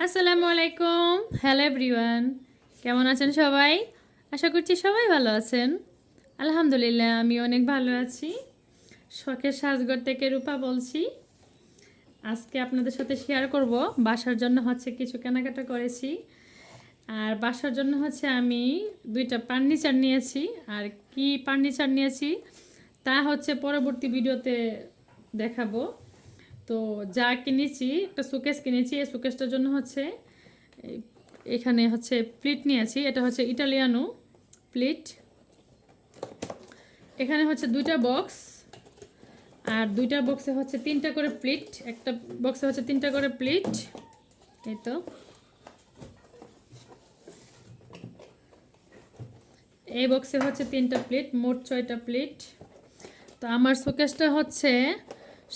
আসসালামু আলাইকুম। Hello everyone, কেমন আছেন সবাই? আশা করছি সবাই ভালো আছেন। আলহামদুলিল্লাহ, আমি অনেক ভালো আছি। শখের সাজঘর থেকে রূপা বলছি। আজকে আপনাদের সাথে শেয়ার করব বাসার জন্য কিছু কেনাকাটা করেছি। আর বাসার জন্য আমি দুইটা ফার্নিচার নিয়েছি। আর কি ফার্নিচার নিয়েছি তা পরবর্তী ভিডিওতে দেখাবো। তো যা কিনেছি, একটা শোকেস কিনেছি। এই শোকেসটার জন্য এখানে প্লেট নিয়েছি। এটা ইটালিয়ানো প্লেট। এখানে দুইটা বক্স, আর দুইটা বক্সে তিনটা করে প্লেট। একটা বক্সে তিনটা করে প্লেট। এই তো এই বক্সে তিনটা প্লেট, মোট 6টা প্লেট। তো আমার শোকেসটা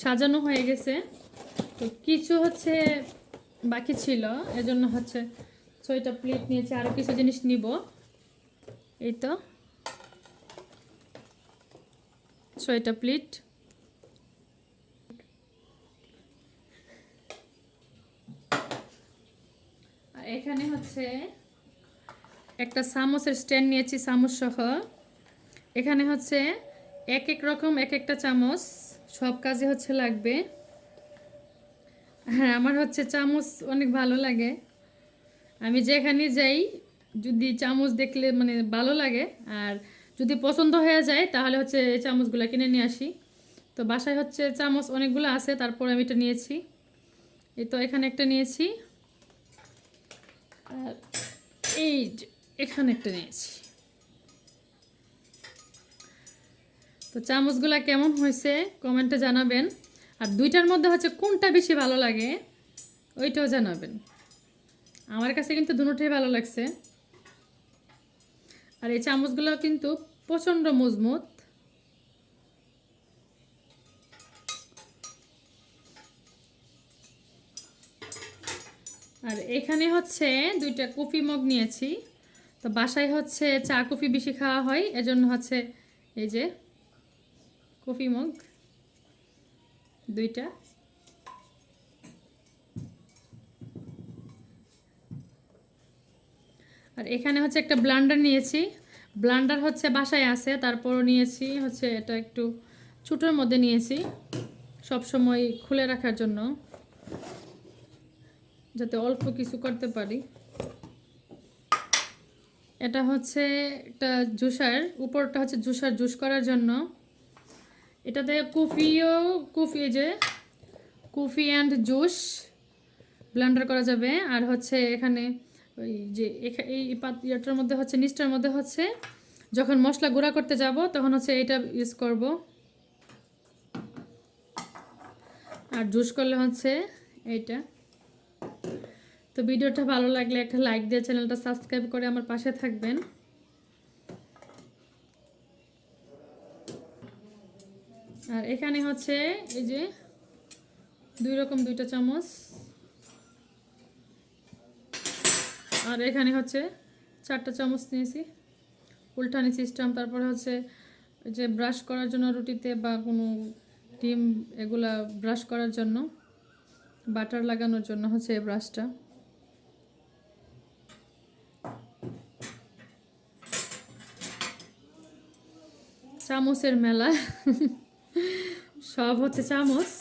সাজানো হয়ে গেছে। তো কিছু বাকি ছিল, এজন্য 6টা প্লেট নিয়েছি। আরও কিছু জিনিস নিব। এই তো 6টা প্লেট। আর এখানে একটা চামচের স্ট্যান্ড নিয়েছি, চামচ সহ। এখানে এক এক রকম এক একটা চামচ, সব কাজে লাগবে। হ্যাঁ, আমার চামচ অনেক ভালো লাগে। আমি যেখানে যাই, যদি চামচ দেখলে মানে ভালো লাগে, আর যদি পছন্দ হয়ে যায়, তাহলে এই চামচগুলো কিনে নিয়ে আসি। তো বাসায় চামচ অনেকগুলো আছে, তারপর আমি এটা নিয়েছি। এই তো এখানে একটা নিয়েছি, আর এই এখানে একটা নিয়েছি। তো চামচগুলো কেমন হয়েছে কমেন্টে জানাবেন। আর দুইটার মধ্যে কোনটা বেশি ভালো লাগে ওইটাও জানাবেন। আমার কাছে কিন্তু দুটোই ভালো লাগছে। আর এই চামচগুলো কিন্তু প্রচণ্ড মজবুত। আর এখানে দুইটা কফি মগ নিয়েছি। তো বাসায় চা কফি বেশি খাওয়া হয়, এজন্য এই যে কফি মগ দুইটা। আর এখানে একটা ব্লান্ডার নিয়েছি। ব্লান্ডার বাসায় আছে, তারপরও নিয়েছি এটা একটু ছোটোর মধ্যে নিয়েছি, সব সময় খুলে রাখার জন্য, যাতে অল্প কিছু করতে পারি। এটা একটা জুসার, উপরটা জুসার, জুস করার জন্য। এটাতে কফি যে কফি অ্যান্ড জুস ব্লেন্ডার করা যাবে। আর এখানে ওই যে এই ইয়েটার মধ্যে নিচটার মধ্যে যখন মশলা গুঁড়া করতে যাব, তখন এটা ইউজ করব। আর জুস করলে এইটা। তো ভিডিওটা ভালো লাগলে একটা লাইক দিয়ে চ্যানেলটা সাবস্ক্রাইব করে আমার পাশে থাকবেন। আর এখানে এই যে দুই রকম দুইটা চামচ। আর এখানে 4টা চামচ নিয়েছি, উল্টানি সিস্টেম। তারপরে যে ব্রাশ করার জন্য রুটিতে বা কোনো ডিম এগুলা ব্রাশ করার জন্য, বাটার লাগানোর জন্য এই ব্রাশটা। চামচের মেলা, সব চামচ।